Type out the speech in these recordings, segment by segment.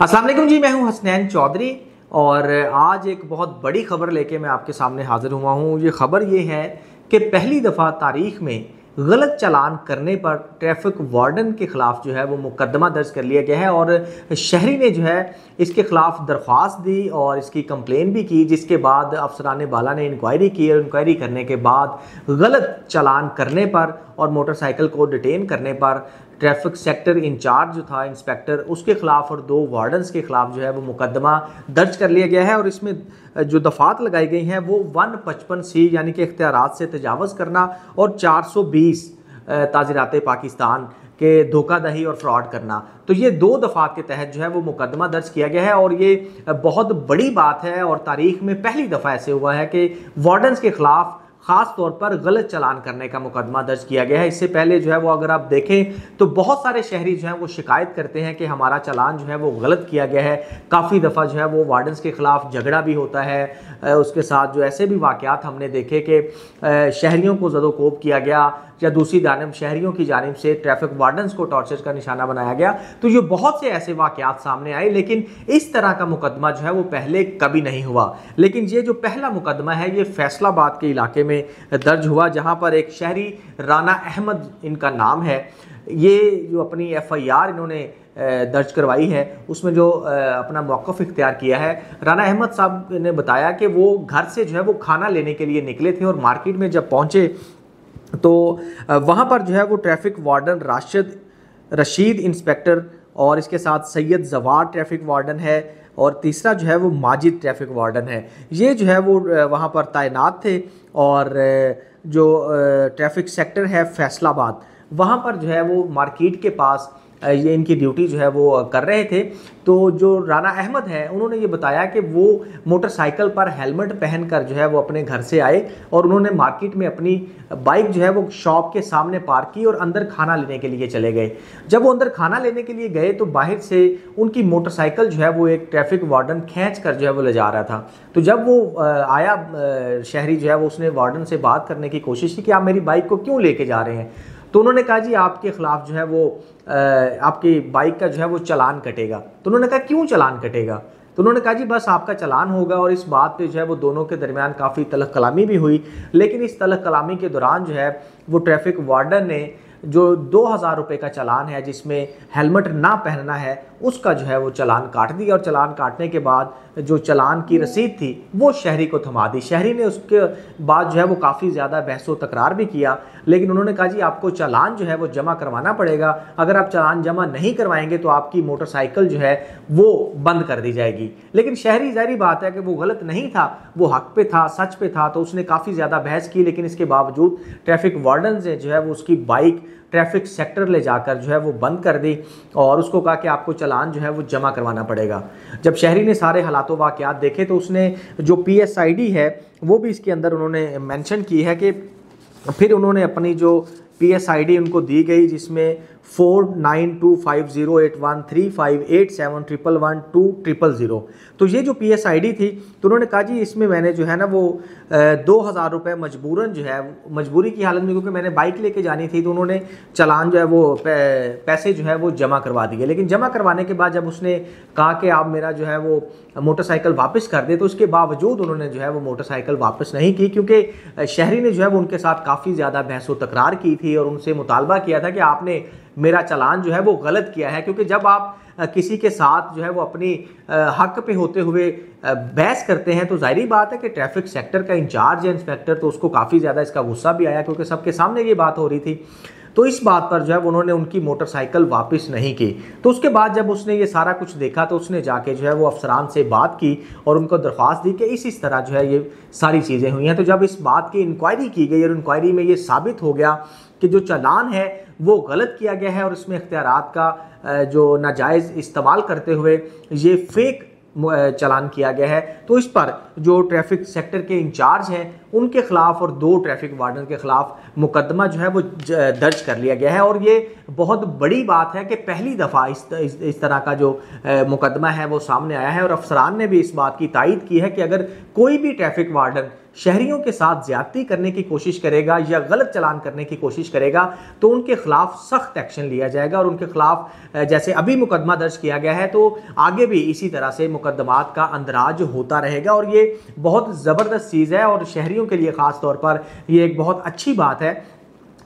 अस्सलाम वालेकुम जी, मैं हूं हसनैन चौधरी और आज एक बहुत बड़ी खबर लेके मैं आपके सामने हाजिर हुआ हूं। ये खबर ये है कि पहली दफ़ा तारीख में गलत चालान करने पर ट्रैफिक वार्डन के ख़िलाफ़ जो है वो मुकदमा दर्ज कर लिया गया है और शहरी ने जो है इसके ख़िलाफ़ दरख्वास्त दी और इसकी कंप्लेन भी की, जिसके बाद अफसरान बाला ने इंक्वायरी की और इंक्वायरी करने के बाद गलत चालान करने पर और मोटरसाइकिल को डिटेन करने पर ट्रैफिक सेक्टर इंचार्ज जो था इंस्पेक्टर, उसके खिलाफ और दो वार्डन्स के खिलाफ जो है वो मुकदमा दर्ज कर लिया गया है। और इसमें जो दफात लगाई गई हैं वो 155C यानी कि इख्तियारात से तजावज़ करना और 420 ताज़ीरात पाकिस्तान के धोखाधड़ी और फ्रॉड करना, तो ये दो दफात के तहत जो है वो मुकदमा दर्ज किया गया है। और ये बहुत बड़ी बात है और तारीख में पहली दफ़ा ऐसे हुआ है कि वार्डन्स के खिलाफ खास तौर पर गलत चालान करने का मुकदमा दर्ज किया गया है। इससे पहले जो है वो अगर आप देखें तो बहुत सारे शहरी जो हैं वो शिकायत करते हैं कि हमारा चालान जो है वो गलत किया गया है। काफ़ी दफ़ा जो है वो वार्डन्स के ख़िलाफ़ झगड़ा भी होता है। उसके साथ जो ऐसे भी वाक़यात हमने देखे कि शहरियों को ज़दोकोब किया गया या दूसरी जानिब शहरियों की जानिब से ट्रैफिक वार्डन्स को टॉर्चर का निशाना बनाया गया। तो ये बहुत से ऐसे वाक़यात सामने आए, लेकिन इस तरह का मुकदमा जो है वो पहले कभी नहीं हुआ। लेकिन ये जो पहला मुकदमा है ये फैसलाबाद के इलाके में दर्ज हुआ, जहाँ पर एक शहरी राना अहमद इनका नाम है। ये जो अपनी FIR इन्होंने दर्ज करवाई है उसमें जो अपना मौक़िफ़ इख्तियार किया है, राना अहमद साहब ने बताया कि वो घर से जो है वो खाना लेने के लिए निकले थे और मार्केट में जब पहुँचे तो वहाँ पर जो है वो ट्रैफिक वार्डन रशीद इंस्पेक्टर और इसके साथ सैयद जवार ट्रैफिक वार्डन है और तीसरा जो है वो माजिद ट्रैफिक वार्डन है। ये जो है वो वहाँ पर तैनात थे और जो ट्रैफिक सेक्टर है फैसलाबाद, वहाँ पर जो है वो मार्केट के पास ये इनकी ड्यूटी जो है वो कर रहे थे। तो जो राना अहमद है उन्होंने ये बताया कि वो मोटरसाइकिल पर हेलमेट पहनकर जो है वो अपने घर से आए और उन्होंने मार्केट में अपनी बाइक जो है वो शॉप के सामने पार्क की और अंदर खाना लेने के लिए चले गए। जब वो अंदर खाना लेने के लिए गए तो बाहर से उनकी मोटरसाइकिल जो है वो एक ट्रैफिक वार्डन खींच कर जो है वो ले जा रहा था। तो जब वो आया शहरी जो है वो उसने वार्डन से बात करने की कोशिश की कि आप मेरी बाइक को क्यों लेके जा रहे हैं। तो उन्होंने कहा जी आपके ख़िलाफ़ जो है वो आपकी बाइक का जो है वो चालान कटेगा। तो उन्होंने कहा क्यों चालान कटेगा। तो उन्होंने कहा जी बस आपका चालान होगा। और इस बात पे जो है वो दोनों के दरमियान काफ़ी तलख कलामी भी हुई, लेकिन इस तलख कलामी के दौरान जो है वो ट्रैफिक वार्डन ने जो 2000 रुपये का चालान है जिसमें हेलमेट ना पहनना है उसका जो है वो चालान काट दिया। और चालान काटने के बाद जो चालान की रसीद थी वो शहरी को थमा दी। शहरी ने उसके बाद जो है वो काफ़ी ज़्यादा बहसो तकरार भी किया, लेकिन उन्होंने कहा जी आपको चालान जो है वो जमा करवाना पड़ेगा। अगर आप चालान जमा नहीं करवाएंगे तो आपकी मोटरसाइकिल जो है वो बंद कर दी जाएगी। लेकिन शहरी जाहिर बात है कि वो गलत नहीं था, वो हक पे था, सच पे था, तो उसने काफ़ी ज़्यादा बहस की। लेकिन इसके बावजूद ट्रैफिक वार्डन ने जो है वो उसकी बाइक ट्रैफिक सेक्टर ले जाकर जो है वो बंद कर दी और उसको कहा कि आपको चालान जो है वो जमा करवाना पड़ेगा। जब शहरी ने सारे हालातों वाक़यात देखे तो उसने जो PSID है वो भी इसके अंदर उन्होंने मेंशन की है कि फिर उन्होंने अपनी जो PSID उनको दी गई जिसमें 492508135871111200। तो ये जो PSID थी तो उन्होंने कहा जी इसमें मैंने जो है ना वो 2000 रुपये मजबूरन जो है मजबूरी की हालत में, क्योंकि मैंने बाइक लेके जानी थी, तो उन्होंने चालान जो है वो पैसे जो है वो जमा करवा दिए। लेकिन जमा करवाने के बाद जब उसने कहा कि आप मेरा जो है वो मोटरसाइकिल वापस कर दे, तो उसके बावजूद उन्होंने जो है वो मोटरसाइकिल वापस नहीं की, क्योंकि शहरी ने जो है वो उनके साथ काफ़ी ज़्यादा बहसो तकरार की थी और उनसे मुतालबा किया था कि आपने मेरा चालान जो है वो गलत किया है। क्योंकि जब आप किसी के साथ जो है वो अपनी हक पे होते हुए बहस करते हैं तो जाहिर बात है कि ट्रैफिक सेक्टर का इंचार्ज है इंस्पेक्टर, तो उसको काफ़ी ज़्यादा इसका गुस्सा भी आया क्योंकि सबके सामने ये बात हो रही थी। तो इस बात पर जो है उन्होंने उनकी मोटरसाइकिल वापस नहीं की। तो उसके बाद जब उसने ये सारा कुछ देखा तो उसने जाके जो है वो अफसरान से बात की और उनको दरख्वास्त दी कि इस तरह जो है ये सारी चीज़ें हुई हैं। तो जब इस बात की इंक्वायरी की गई और इंक्वायरी में ये साबित हो गया कि जो चालान है वो गलत किया गया है और इसमें इख्तियारात का जो नाजायज़ इस्तेमाल करते हुए ये फेक चालान किया गया है, तो इस पर जो ट्रैफिक सेक्टर के इंचार्ज हैं उनके खिलाफ और दो ट्रैफिक वार्डन के खिलाफ मुकदमा जो है वो दर्ज कर लिया गया है। और ये बहुत बड़ी बात है कि पहली दफ़ा इस तरह का जो मुकदमा है वो सामने आया है और अफसरान ने भी इस बात की तायीद की है कि अगर कोई भी ट्रैफिक वार्डन शहरियों के साथ ज्यादती करने की कोशिश करेगा या गलत चालान करने की कोशिश करेगा तो उनके खिलाफ सख्त एक्शन लिया जाएगा और उनके खिलाफ जैसे अभी मुकदमा दर्ज किया गया है तो आगे भी इसी तरह से मुकदमात का अंदराज होता रहेगा। और ये बहुत ज़बरदस्त चीज़ है और शहरियों के लिए ख़ास तौर पर ये एक बहुत अच्छी बात है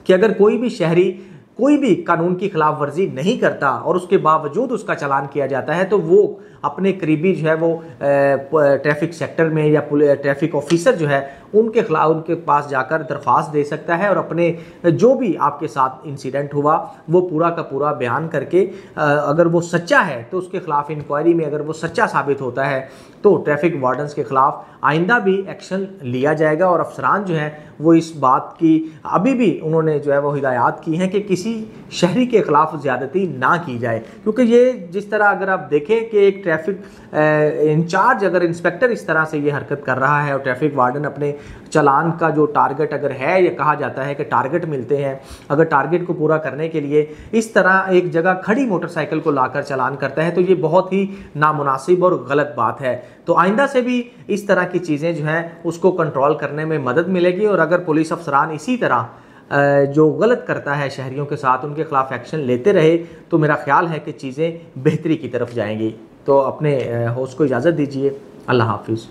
कि अगर कोई भी शहरी कोई भी कानून की खिलाफ वर्जी नहीं करता और उसके बावजूद उसका चालान किया जाता है तो वो अपने करीबी जो है वो ट्रैफिक सेक्टर में या ट्रैफिक ऑफिसर जो है उनके खिलाफ उनके पास जाकर दरख्वास्त दे सकता है और अपने जो भी आपके साथ इंसिडेंट हुआ वो पूरा का पूरा बयान करके अगर वो सच्चा है तो उसके खिलाफ इंक्वायरी में अगर वो सच्चा साबित होता है तो ट्रैफिक वार्डन्स के खिलाफ आइंदा भी एक्शन लिया जाएगा। और अफसरान जो हैं वो इस बात की अभी भी उन्होंने जो है वो हिदायत की हैं कि किसी शहरी के खिलाफ ज़्यादती ना की जाए, क्योंकि ये जिस तरह अगर आप देखें कि एक ट्रैफिक इंचार्ज अगर इंस्पेक्टर इस तरह से ये हरकत कर रहा है और ट्रैफिक वार्डन अपने चालान का जो टारगेट अगर है, ये कहा जाता है कि टारगेट मिलते हैं, अगर टारगेट को पूरा करने के लिए इस तरह एक जगह खड़ी मोटरसाइकिल को लाकर चालान करता है तो ये बहुत ही नामुनासिब और गलत बात है। तो आइंदा से भी इस तरह की चीज़ें जो हैं उसको कंट्रोल करने में मदद मिलेगी और अगर पुलिस अफसरान इसी तरह जो गलत करता है शहरियों के साथ उनके खिलाफ एक्शन लेते रहे तो मेरा ख्याल है कि चीज़ें बेहतरी की तरफ जाएंगी। तो अपने होस्ट को इजाज़त दीजिए। अल्लाह हाफिज़।